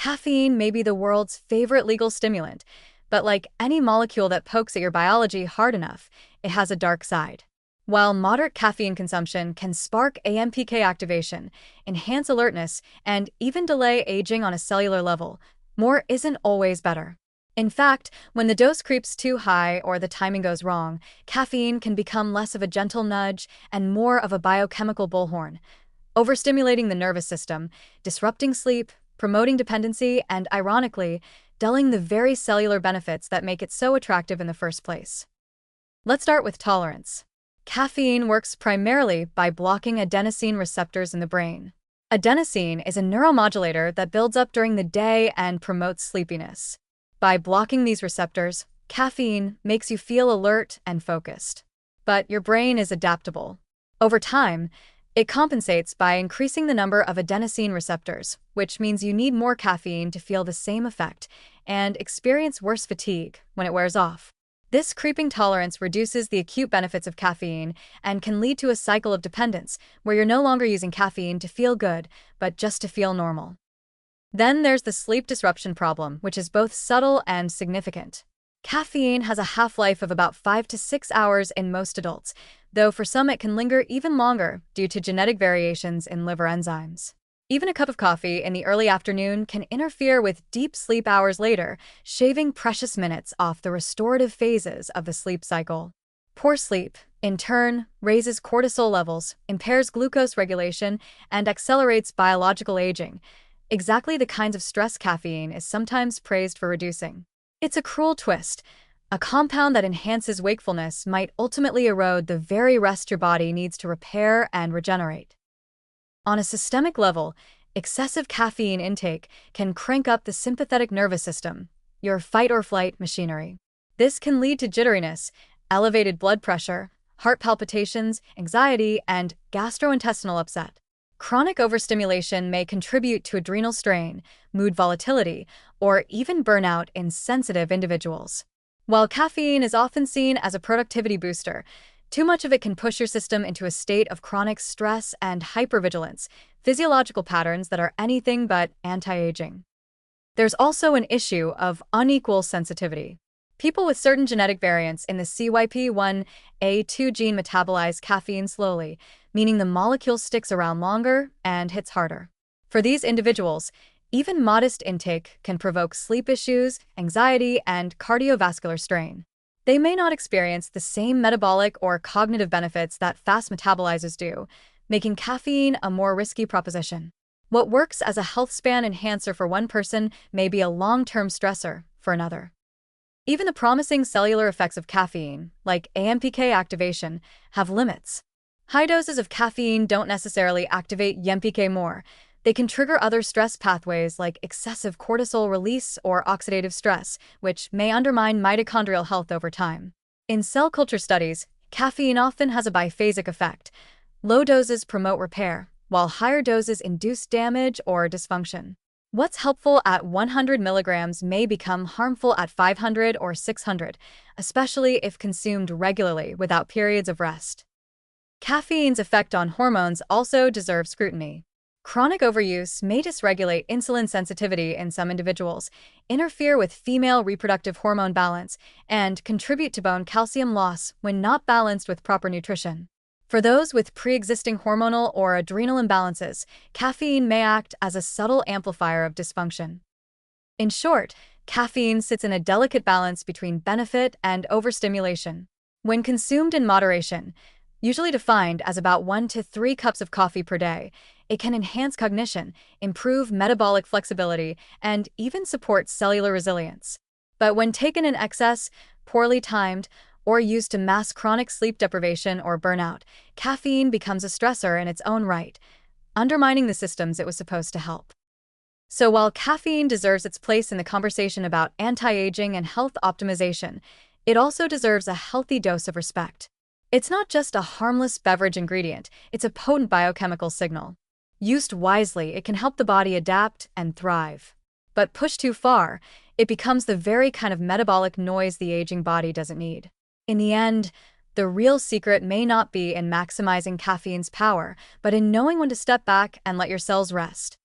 Caffeine may be the world's favorite legal stimulant, but like any molecule that pokes at your biology hard enough, it has a dark side. While moderate caffeine consumption can spark AMPK activation, enhance alertness, and even delay aging on a cellular level, more isn't always better. In fact, when the dose creeps too high or the timing goes wrong, caffeine can become less of a gentle nudge and more of a biochemical bullhorn, overstimulating the nervous system, disrupting sleep, promoting dependency, and ironically, dulling the very cellular benefits that make it so attractive in the first place. Let's start with tolerance. Caffeine works primarily by blocking adenosine receptors in the brain. Adenosine is a neuromodulator that builds up during the day and promotes sleepiness. By blocking these receptors, caffeine makes you feel alert and focused. But your brain is adaptable. Over time, it compensates by increasing the number of adenosine receptors, which means you need more caffeine to feel the same effect and experience worse fatigue when it wears off. This creeping tolerance reduces the acute benefits of caffeine and can lead to a cycle of dependence where you're no longer using caffeine to feel good, but just to feel normal. Then there's the sleep disruption problem, which is both subtle and significant. Caffeine has a half-life of about 5 to 6 hours in most adults, though for some it can linger even longer due to genetic variations in liver enzymes. Even a cup of coffee in the early afternoon can interfere with deep sleep hours later, shaving precious minutes off the restorative phases of the sleep cycle. Poor sleep, in turn, raises cortisol levels, impairs glucose regulation, and accelerates biological aging, exactly the kinds of stress caffeine is sometimes praised for reducing. It's a cruel twist. A compound that enhances wakefulness might ultimately erode the very rest your body needs to repair and regenerate. On a systemic level, excessive caffeine intake can crank up the sympathetic nervous system, your fight-or-flight machinery. This can lead to jitteriness, elevated blood pressure, heart palpitations, anxiety, and gastrointestinal upset. Chronic overstimulation may contribute to adrenal strain, mood volatility, or even burnout in sensitive individuals. While caffeine is often seen as a productivity booster, too much of it can push your system into a state of chronic stress and hypervigilance, physiological patterns that are anything but anti-aging. There's also an issue of unequal sensitivity. People with certain genetic variants in the CYP1A2 gene metabolize caffeine slowly, meaning the molecule sticks around longer and hits harder. For these individuals, even modest intake can provoke sleep issues, anxiety, and cardiovascular strain. They may not experience the same metabolic or cognitive benefits that fast metabolizers do, making caffeine a more risky proposition. What works as a health span enhancer for one person may be a long-term stressor for another. Even the promising cellular effects of caffeine, like AMPK activation, have limits. High doses of caffeine don't necessarily activate AMPK more. They can trigger other stress pathways like excessive cortisol release or oxidative stress, which may undermine mitochondrial health over time. In cell culture studies, caffeine often has a biphasic effect. Low doses promote repair, while higher doses induce damage or dysfunction. What's helpful at 100 milligrams may become harmful at 500 or 600, especially if consumed regularly without periods of rest. Caffeine's effect on hormones also deserves scrutiny. Chronic overuse may dysregulate insulin sensitivity in some individuals, interfere with female reproductive hormone balance, and contribute to bone calcium loss when not balanced with proper nutrition. For those with pre-existing hormonal or adrenal imbalances, caffeine may act as a subtle amplifier of dysfunction. In short, caffeine sits in a delicate balance between benefit and overstimulation. When consumed in moderation, usually defined as about 1 to 3 cups of coffee per day, it can enhance cognition, improve metabolic flexibility, and even support cellular resilience. But when taken in excess, poorly timed, or used to mask chronic sleep deprivation or burnout, caffeine becomes a stressor in its own right, undermining the systems it was supposed to help. So while caffeine deserves its place in the conversation about anti-aging and health optimization, it also deserves a healthy dose of respect. It's not just a harmless beverage ingredient, it's a potent biochemical signal. Used wisely, it can help the body adapt and thrive. But pushed too far, it becomes the very kind of metabolic noise the aging body doesn't need. In the end, the real secret may not be in maximizing caffeine's power, but in knowing when to step back and let your cells rest.